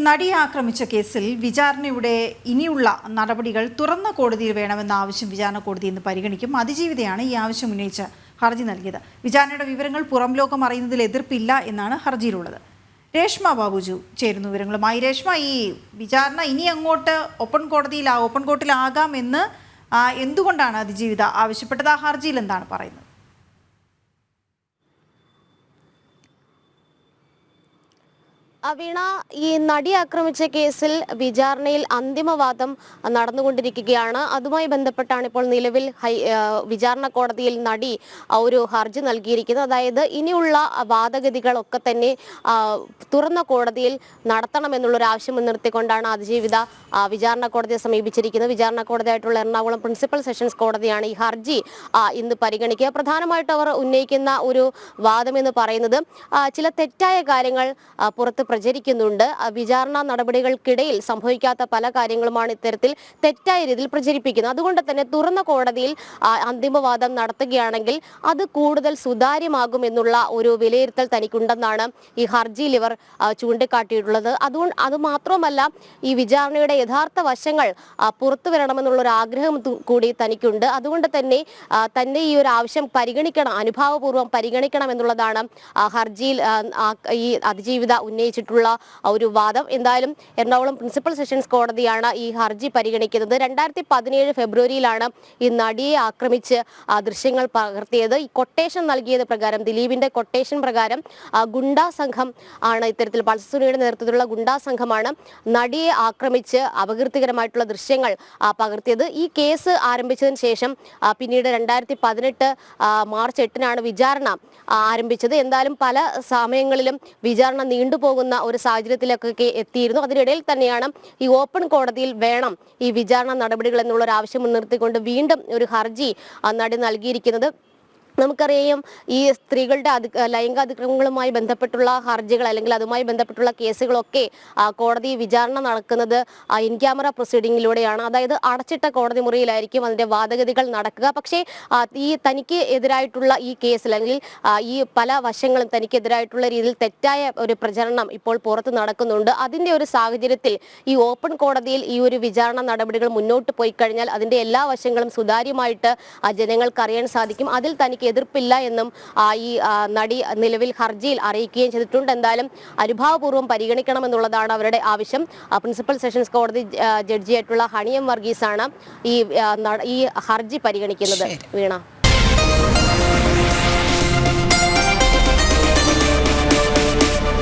നടിയെ ആക്രമിച്ച കേസിൽ വിചാരണയുടെ ഇനിയുള്ള നടപടികൾ തുറന്ന കോടതിയിൽ വേണമെന്ന ആവശ്യം വിചാരണ കോടതി ഇന്ന് പരിഗണിക്കും. അതിജീവിതയാണ് ഈ ആവശ്യം ഉന്നയിച്ച് ഹർജി നൽകിയത്. വിചാരണയുടെ വിവരങ്ങൾ പുറം ലോകം അറിയുന്നതിൽ എതിർപ്പില്ല എന്നാണ് ഹർജിയിലുള്ളത്. രേഷ്മ ബാബുജു ചേരുന്നു വിവരങ്ങളുമായി. രേഷ്മ, ഈ വിചാരണ ഇനി അങ്ങോട്ട് ഓപ്പൺ കോർട്ടിലാകാം എന്ന് എന്തുകൊണ്ടാണ് അതിജീവിത ആവശ്യപ്പെട്ടത്? ആ ഹർജിയിൽ എന്താണ് പറയുന്നത്? വീണ, ഈ നടി ആക്രമിച്ച കേസിൽ വിചാരണയിൽ അന്തിമവാദം നടന്നുകൊണ്ടിരിക്കുകയാണ്. അതുമായി ബന്ധപ്പെട്ടാണ് ഇപ്പോൾ നിലവിൽ വിചാരണ കോടതിയിൽ നടി ഒരു ഹർജി നൽകിയിരിക്കുന്നത്. അതായത് ഇനിയുള്ള വാദഗതികളൊക്കെ തന്നെ തുറന്ന കോടതിയിൽ നടത്തണമെന്നുള്ളൊരു ആവശ്യം മുൻനിർത്തിക്കൊണ്ടാണ് അതിജീവിത വിചാരണ കോടതിയെ സമീപിച്ചിരിക്കുന്നത്. വിചാരണ കോടതിയായിട്ടുള്ള എറണാകുളം പ്രിൻസിപ്പൽ സെഷൻസ് കോടതിയാണ് ഈ ഹർജി ഇന്ന് പരിഗണിക്കുക. പ്രധാനമായിട്ട് അവർ ഉന്നയിക്കുന്ന ഒരു വാദം എന്ന് പറയുന്നത് ചില തെറ്റായ കാര്യങ്ങൾ പുറത്ത് പ്രചരിക്കുന്നുണ്ട്. വിചാരണ നടപടികൾക്കിടയിൽ സംഭവിക്കാത്ത പല കാര്യങ്ങളുമാണ് ഇത്തരത്തിൽ തെറ്റായ രീതിയിൽ പ്രചരിപ്പിക്കുന്നത്. അതുകൊണ്ട് തന്നെ തുറന്ന കോടതിയിൽ അന്തിമവാദം നടത്തുകയാണെങ്കിൽ അത് കൂടുതൽ സുതാര്യമാകും എന്നുള്ള ഒരു വിലയിരുത്തൽ തനിക്കുണ്ടെന്നാണ് ഈ ഹർജിയിൽ ഇവർ ചൂണ്ടിക്കാട്ടിയിട്ടുള്ളത്. അത് മാത്രമല്ല, ഈ വിചാരണയുടെ യഥാർത്ഥ വശങ്ങൾ പുറത്തു വരണമെന്നുള്ള ഒരു ആഗ്രഹം കൂടി തനിക്കുണ്ട്. അതുകൊണ്ട് തന്നെ തന്നെ ഈ ഒരു ആവശ്യം പരിഗണിക്കണം, അനുഭാവപൂർവ്വം പരിഗണിക്കണം എന്നുള്ളതാണ് ഹർജിയിൽ ഈ അതിജീവിത ഉന്നയിച്ചിട്ടുള്ള ഒരു വാദം. എന്തായാലും എറണാകുളം പ്രിൻസിപ്പൽ സെഷൻസ് കോടതിയാണ് ഈ ഹർജി പരിഗണിക്കുന്നത്. 2017 ഫെബ്രുവരിയിലാണ് ഈ നടിയെ ആക്രമിച്ച് ദൃശ്യങ്ങൾ പകർത്തിയത്. ഈ കൊട്ടേഷൻ നൽകിയത് പ്രകാരം, ദിലീപിന്റെ കൊട്ടേഷൻ പ്രകാരം ഗുണ്ടാ സംഘം ആണ് ഇത്തരത്തിൽ പൾസസുനിയുടെ നേതൃത്വത്തിലുള്ള ഗുണ്ടാ സംഘമാണ് നടിയെ ആക്രമിച്ച് അപകീർത്തികരമായിട്ടുള്ള ദൃശ്യങ്ങൾ പകർത്തിയത്. ഈ കേസ് ആരംഭിച്ചതിന് ശേഷം പിന്നീട് 2018 മാർച്ച് 8-നാണ് വിചാരണ ആരംഭിച്ചത്. എന്തായാലും പല സമയങ്ങളിലും വിചാരണ നീണ്ടുപോകുന്ന ഒരു സാഹചര്യത്തിലൊക്കെ എത്തിയിരുന്നു. അതിനിടയിൽ തന്നെയാണ് ഈ ഓപ്പൺ കോടതിയിൽ വേണം ഈ വിചാരണ നടപടികൾ എന്നുള്ള ഒരു ആവശ്യം മുൻനിർത്തിക്കൊണ്ട് വീണ്ടും ഒരു ഹർജി നടി നൽകിയിരിക്കുന്നത്. നമുക്കറിയാം, ഈ സ്ത്രീകളുടെ ലൈംഗികാതിക്രമങ്ങളുമായി ബന്ധപ്പെട്ടുള്ള ഹർജികൾ അല്ലെങ്കിൽ അതുമായി ബന്ധപ്പെട്ടുള്ള കേസുകളൊക്കെ കോടതി വിചാരണ നടക്കുന്നത് ഇൻ ക്യാമറ പ്രൊസീഡിങ്ങിലൂടെയാണ്. അതായത് അടച്ചിട്ട കോടതി മുറിയിലായിരിക്കും അതിന്റെ വാദഗതികൾ നടക്കുക. പക്ഷേ ഈ തനിക്ക് എതിരായിട്ടുള്ള ഈ കേസിൽ അല്ലെങ്കിൽ ഈ പല വശങ്ങളും തനിക്കെതിരായിട്ടുള്ള രീതിയിൽ തെറ്റായ ഒരു പ്രചരണം ഇപ്പോൾ പുറത്ത് നടക്കുന്നുണ്ട്. അതിന്റെ ഒരു സാഹചര്യത്തിൽ ഈ ഓപ്പൺ കോടതിയിൽ ഈ ഒരു വിചാരണ നടപടികൾ മുന്നോട്ട് പോയി കഴിഞ്ഞാൽ അതിന്റെ എല്ലാ വശങ്ങളും സുതാര്യമായിട്ട് ജനങ്ങൾക്ക് അറിയാൻ സാധിക്കും. അതിൽ തനിക്ക് എതിർപ്പില്ല എന്നും ഈ നടി നിലവിൽ ഹർജിയിൽ അറിയിക്കുകയും ചെയ്തിട്ടുണ്ട്. എന്തായാലും അനുഭാവപൂർവ്വം പരിഗണിക്കണമെന്നുള്ളതാണ് അവരുടെ ആവശ്യം. പ്രിൻസിപ്പൽ സെഷൻസ് കോടതി ജഡ്ജിയായിട്ടുള്ള ഹണി എം വർഗീസാണ് ഈ ഹർജി പരിഗണിക്കുന്നത്. വീണ.